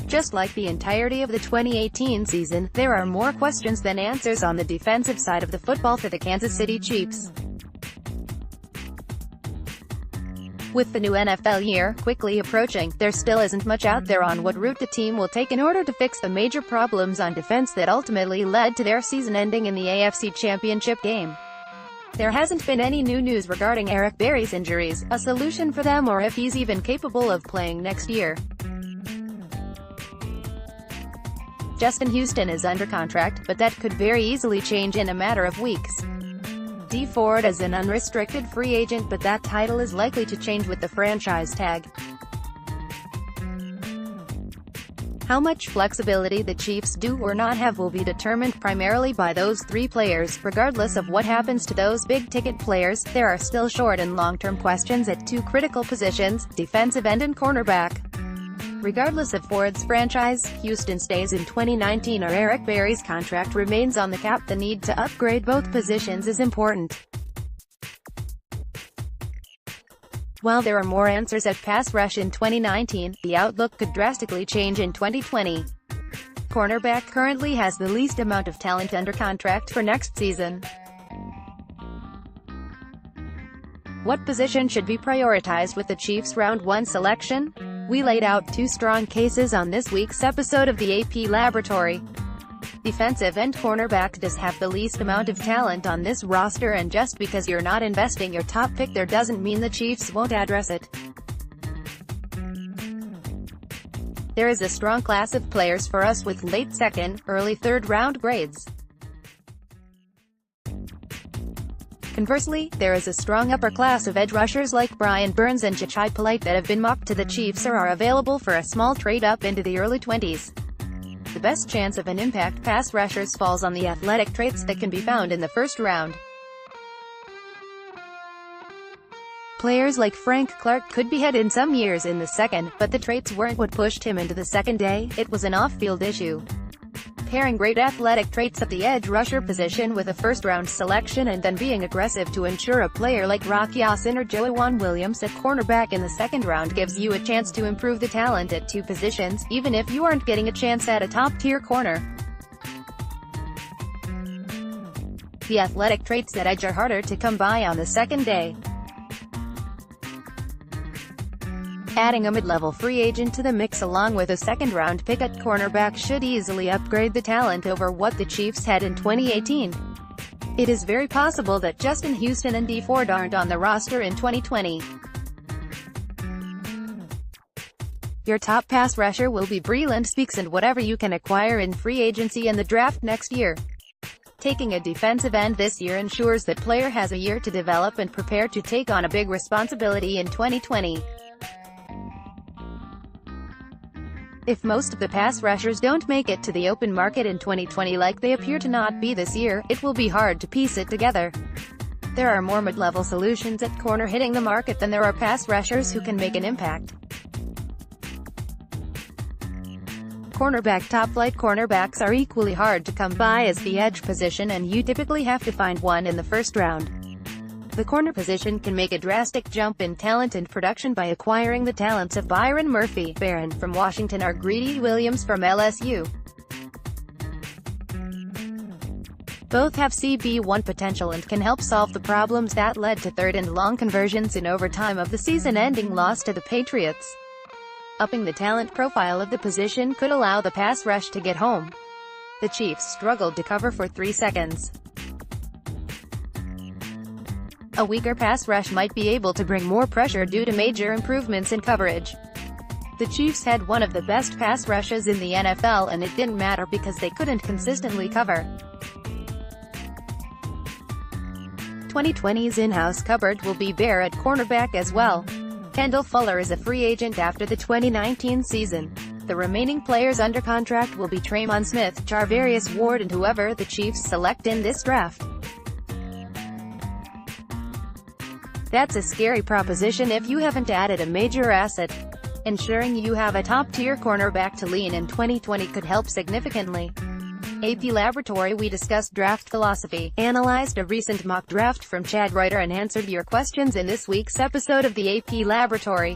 Just like the entirety of the 2018 season, there are more questions than answers on the defensive side of the football for the Kansas City Chiefs. With the new NFL year quickly approaching, there still isn't much out there on what route the team will take in order to fix the major problems on defense that ultimately led to their season ending in the AFC Championship game. There hasn't been any new news regarding Eric Berry's injuries, a solution for them, or if he's even capable of playing next year. Justin Houston is under contract, but that could very easily change in a matter of weeks. Dee Ford is an unrestricted free agent, but that title is likely to change with the franchise tag. How much flexibility the Chiefs do or not have will be determined primarily by those three players. Regardless of what happens to those big-ticket players, there are still short- and long-term questions at two critical positions, defensive end and cornerback. Regardless of Ford's franchise, Houston stays in 2019 or Eric Berry's contract remains on the cap. The need to upgrade both positions is important. While there are more answers at pass rush in 2019, the outlook could drastically change in 2020. Cornerback currently has the least amount of talent under contract for next season. What position should be prioritized with the Chiefs' round 1 selection? We laid out two strong cases on this week's episode of the AP Laboratory. Defensive end cornerback does have the least amount of talent on this roster, and just because you're not investing your top pick there doesn't mean the Chiefs won't address it. There is a strong class of players for us with late second, early third round grades. Conversely, there is a strong upper class of edge rushers like Brian Burns and Jachai Polite that have been mocked to the Chiefs or are available for a small trade up into the early 20s. The best chance of an impact pass rushers falls on the athletic traits that can be found in the first round. Players like Frank Clark could be had in some years in the second, but the traits weren't what pushed him into the second day, it was an off-field issue. Pairing great athletic traits at the edge rusher position with a first-round selection and then being aggressive to ensure a player like Rock Ya-Sin or Joejuan Williams at cornerback in the second round gives you a chance to improve the talent at two positions, even if you aren't getting a chance at a top-tier corner. The athletic traits at edge are harder to come by on the second day. Adding a mid-level free agent to the mix along with a second-round pick at cornerback should easily upgrade the talent over what the Chiefs had in 2018. It is very possible that Justin Houston and Dee Ford aren't on the roster in 2020. Your top pass rusher will be Breeland Speaks and whatever you can acquire in free agency and the draft next year. Taking a defensive end this year ensures that player has a year to develop and prepare to take on a big responsibility in 2020. If most of the pass rushers don't make it to the open market in 2020 like they appear to not be this year, it will be hard to piece it together. There are more mid-level solutions at corner hitting the market than there are pass rushers who can make an impact. Top-flight cornerbacks are equally hard to come by as the edge position, and you typically have to find one in the first round. The corner position can make a drastic jump in talent and production by acquiring the talents of Byron Murphy, Barron from Washington or Greedy Williams from LSU. Both have CB1 potential and can help solve the problems that led to third and long conversions in overtime of the season-ending loss to the Patriots. Upping the talent profile of the position could allow the pass rush to get home. The Chiefs struggled to cover for 3 seconds. A weaker pass rush might be able to bring more pressure due to major improvements in coverage. The Chiefs had one of the best pass rushes in the NFL, and it didn't matter because they couldn't consistently cover. 2020's in-house cupboard will be bare at cornerback as well. Kendall Fuller is a free agent after the 2019 season. The remaining players under contract will be Tremon Smith, Charvarius Ward and whoever the Chiefs select in this draft. That's a scary proposition if you haven't added a major asset. Ensuring you have a top-tier cornerback to lean in 2020 could help significantly. AP Laboratory. We discussed draft philosophy, analyzed a recent mock draft from Chad Reuter and answered your questions in this week's episode of the AP Laboratory.